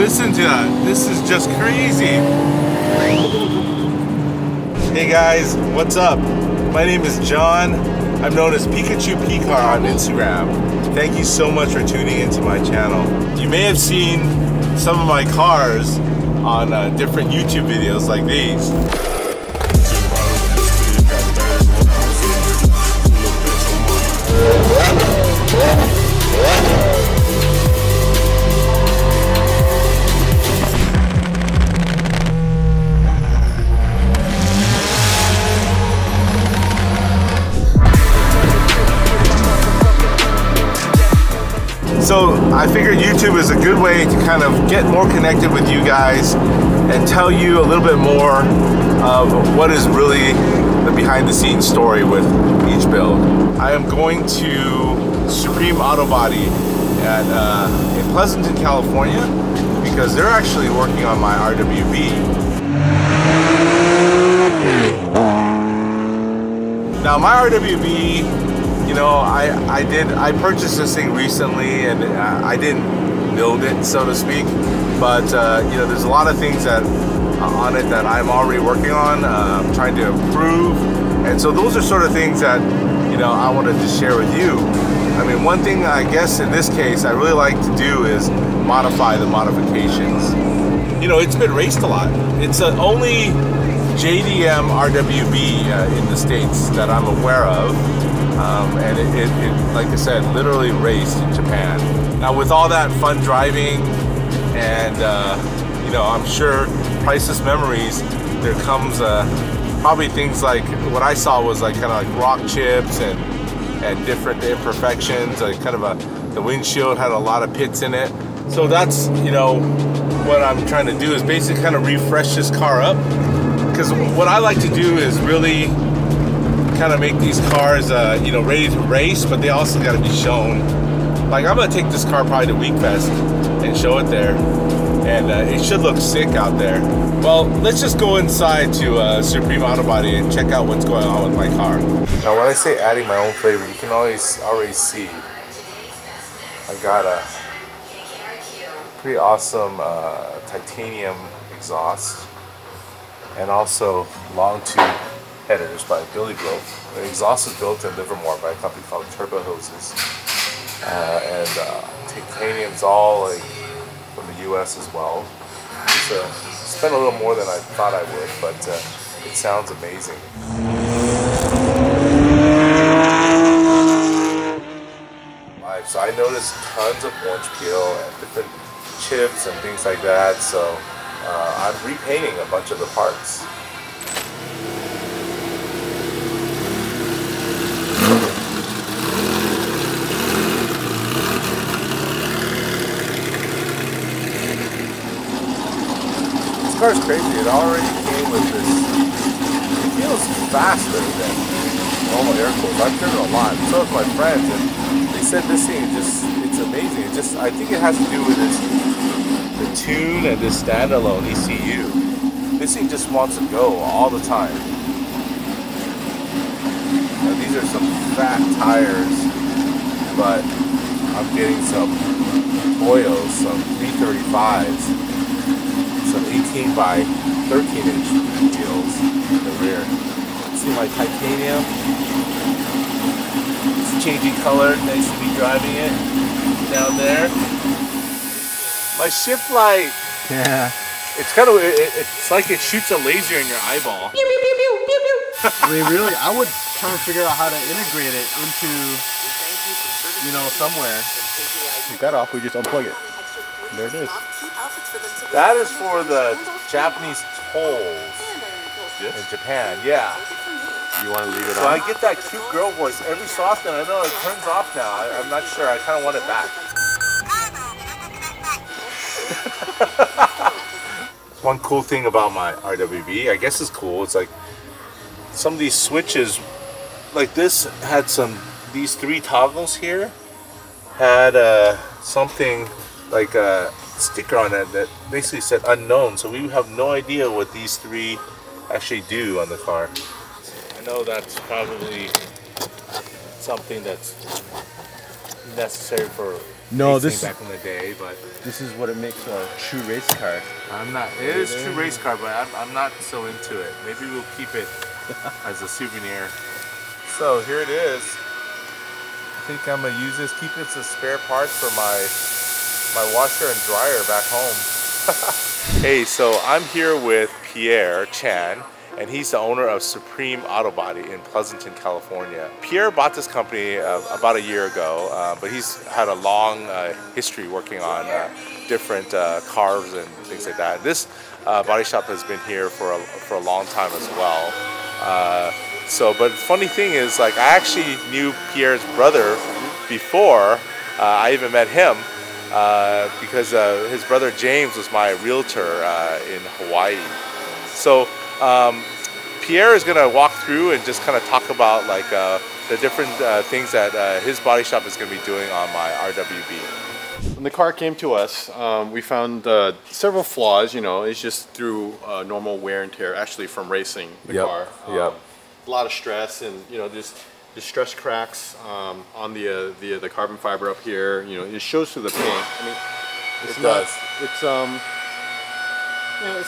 Listen to that. This is just crazy. Hey guys, what's up? My name is John. I'm known as Pikachu P-Car on Instagram. Thank you so much for tuning into my channel. You may have seen some of my cars on different YouTube videos like these. So I figured YouTube is a good way to kind of get more connected with you guys and tell you a little bit more of what is really the behind the scenes story with each build. I am going to Supreme Auto Body in Pleasanton, California, because they're actually working on my RWB. Now my RWB, you know, I purchased this thing recently, and I didn't build it, so to speak. But you know, there's a lot of things that on it that I'm already working on, trying to improve, and so those are sort of things that, you know, I wanted to share with you. I mean, one thing I guess in this case I really like to do is modify the modifications. You know, it's been raced a lot. It's only JDM RWB in the States that I'm aware of. And it, like I said, literally raced in Japan. Now with all that fun driving and, you know, I'm sure priceless memories, there comes probably things like, what I saw was like kind of like rock chips and different imperfections, like kind of the windshield had a lot of pits in it. So that's, you know, what I'm trying to do is basically kind of refresh this car up. Because what I like to do is really kind of make these cars, you know, ready to race, but they also got to be shown. Like, I'm gonna take this car probably to Weekfest and show it there, and it should look sick out there. Well, let's just go inside to Supreme Auto Body and check out what's going on with my car. Now, when I say adding my own flavor, you can already see I got a pretty awesome titanium exhaust, and also long tube headers by Billy Grove. The exhaust is built in Livermore by a company called Turbo Hoses, and titanium's all like from the US as well. Spent a little more than I thought I would, but it sounds amazing. So I noticed tons of orange peel and different chips and things like that, so I'm repainting a bunch of the parts. This car's crazy. It already came with this. It feels faster than normal air cooled. I've driven a lot. So have my friends, and they said this thing it's amazing. It just, I think it has to do with the tune and this standalone ECU. This thing just wants to go all the time. Now, these are some fat tires, but I'm getting some Toyos, some 335s. Some 18 by 13 inch wheels in the rear. See my titanium? It's changing color. Nice to be driving it down there. My shift light. Yeah. It's kind of, it's like it shoots a laser in your eyeball. I mean, really, I would try to figure out how to integrate it into, you know, somewhere. Take that off, we just unplug it. And there it is. That is for the Japanese tolls in Japan, yeah. You want to leave it so on? I get that cute girl voice every so often. I know it turns off now. I'm not sure. I kind of want it back. One cool thing about my RWB, I guess is cool, it's like some of these switches, like this had these three toggles here, had something like a sticker on it that basically said unknown, so we have no idea what these three actually do on the car. I know that's probably something that's necessary for No, racing this back in the day, but this is what it makes a true race car. I'm not. It is a true race car, but I'm not so into it. Maybe we'll keep it as a souvenir. So here it is. I think I'm gonna use this. Keep it as spare parts for my washer and dryer back home. Hey, so I'm here with Pierre Chan, and he's the owner of Supreme Auto Body in Pleasanton, California. Pierre bought this company about a year ago, but he's had a long history working on different cars and things like that. This body shop has been here for a long time as well. But funny thing is, like, I actually knew Pierre's brother before I even met him. Because his brother James was my realtor in Hawaii. So Pierre is going to walk through and just kind of talk about like the different things that his body shop is going to be doing on my RWB. When the car came to us, we found several flaws. You know, it's just through normal wear and tear, actually from racing the car. A lot of stress, and you know, there's stress cracks on the carbon fiber up here. You know, it shows through the paint. I mean, it's not. It's you know,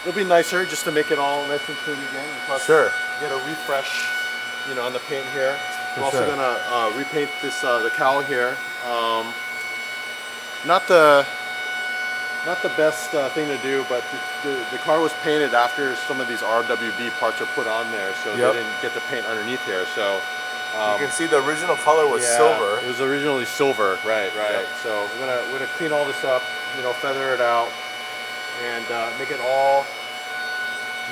it'll be nicer just to make it all nice and clean again. Plus, sure. Get a refresh, you know, on the paint here. We're also gonna repaint this the cowl here. Not the best thing to do, but the car was painted after some of these RWB parts are put on there, so they didn't get the paint underneath here. So you can see the original color was silver. It was originally silver, right. So we're gonna clean all this up, you know, feather it out, and make it all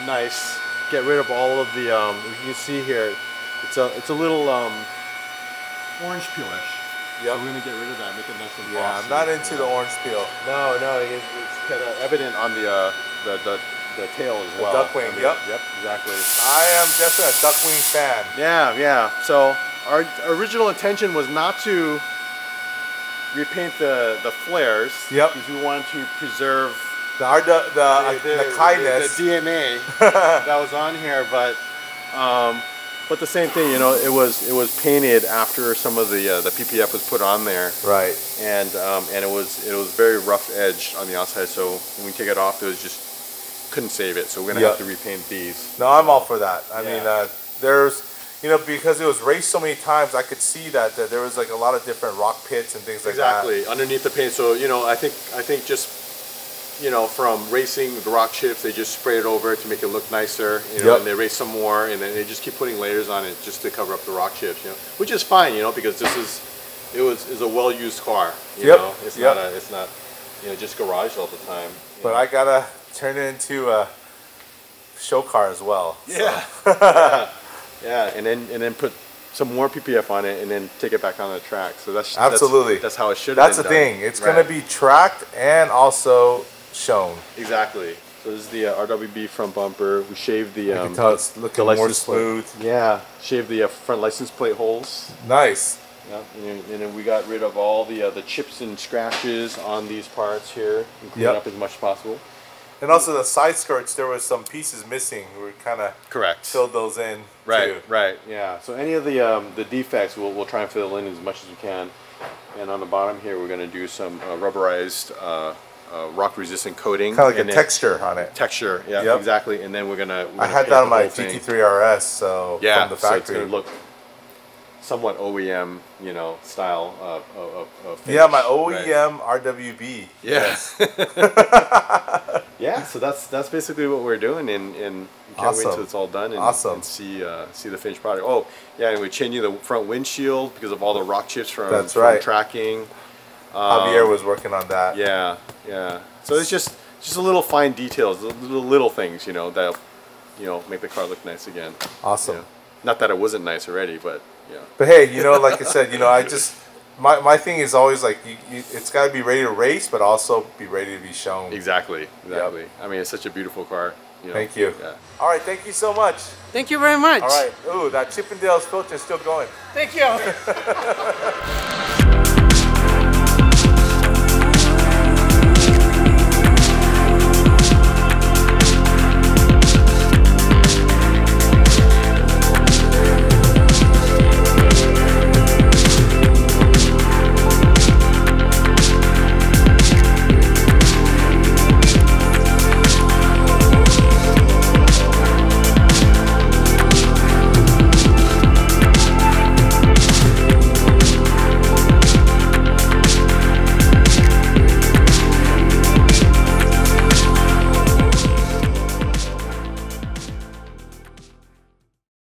nice. Get rid of all of the you can see here, it's a little orange peelish. Yep. So we're gonna get rid of that, make it nice and glossy. Yeah, I'm not into the orange peel. No, it's kind of evident on the tail as well. The duckwing, I mean, yep, exactly. I am definitely a duckwing fan. Yeah. So our original intention was not to repaint the flares. Yep. Because we wanted to preserve the Nakai-ness, the DNA that was on here, but the same thing, you know, it was painted after some of the PPF was put on there, right? And it was very rough edged on the outside. So when we take it off, it was just couldn't save it. So we're gonna have to repaint these. No, I'm all for that. I mean, there's, you know, because it was raced so many times, I could see that there was like a lot of different rock pits and things like that. Exactly, underneath the paint. So you know, I think just, you know, from racing the rock chips, they just spray it over to make it look nicer, you know, and they race some more, and then they just keep putting layers on it just to cover up the rock chips, you know, which is fine, you know, because it was a well-used car, you know, it's not, you know, just garage all the time. But I gotta turn it into a show car as well. Yeah, yeah, and then put some more PPF on it, and then take it back on the track. So that's absolutely that's how it should. That's the thing. It's gonna be tracked and also shown. Exactly. So this is the RWB front bumper. We shaved the it's looking more smooth. Yeah, shaved the front license plate holes. Nice. Yeah, and then we got rid of all the chips and scratches on these parts here, and clean it up as much as possible. And also the side skirts, there was some pieces missing. We kind of filled those in. Right, right, yeah. So any of the defects, we'll try and fill in as much as we can. And on the bottom here, we're going to do some rubberized rock-resistant coating. Kind of like a texture on it. Texture, yeah, exactly. And then we're gonna I had that on my GT3 RS, so from the factory. So it's going to look somewhat OEM, you know, style of finish. Yeah, my OEM RWB. Yes. Yeah, so that's basically what we're doing, and you can't wait until it's all done and see the finished product. Oh, yeah, and we're changing the front windshield because of all the rock chips from tracking. Javier was working on that. Yeah, yeah. So it's just a little fine details, little things, you know, that, you know, make the car look nice again. Awesome. Yeah. Not that it wasn't nice already, but yeah. But hey, you know, like I said, you know, I just my thing is always like it's got to be ready to race, but also be ready to be shown. Exactly. Yep. I mean, it's such a beautiful car. You know? Thank you. Yeah. All right, thank you so much. Thank you very much. All right. Ooh, that Chippendales filter is still going. Thank you.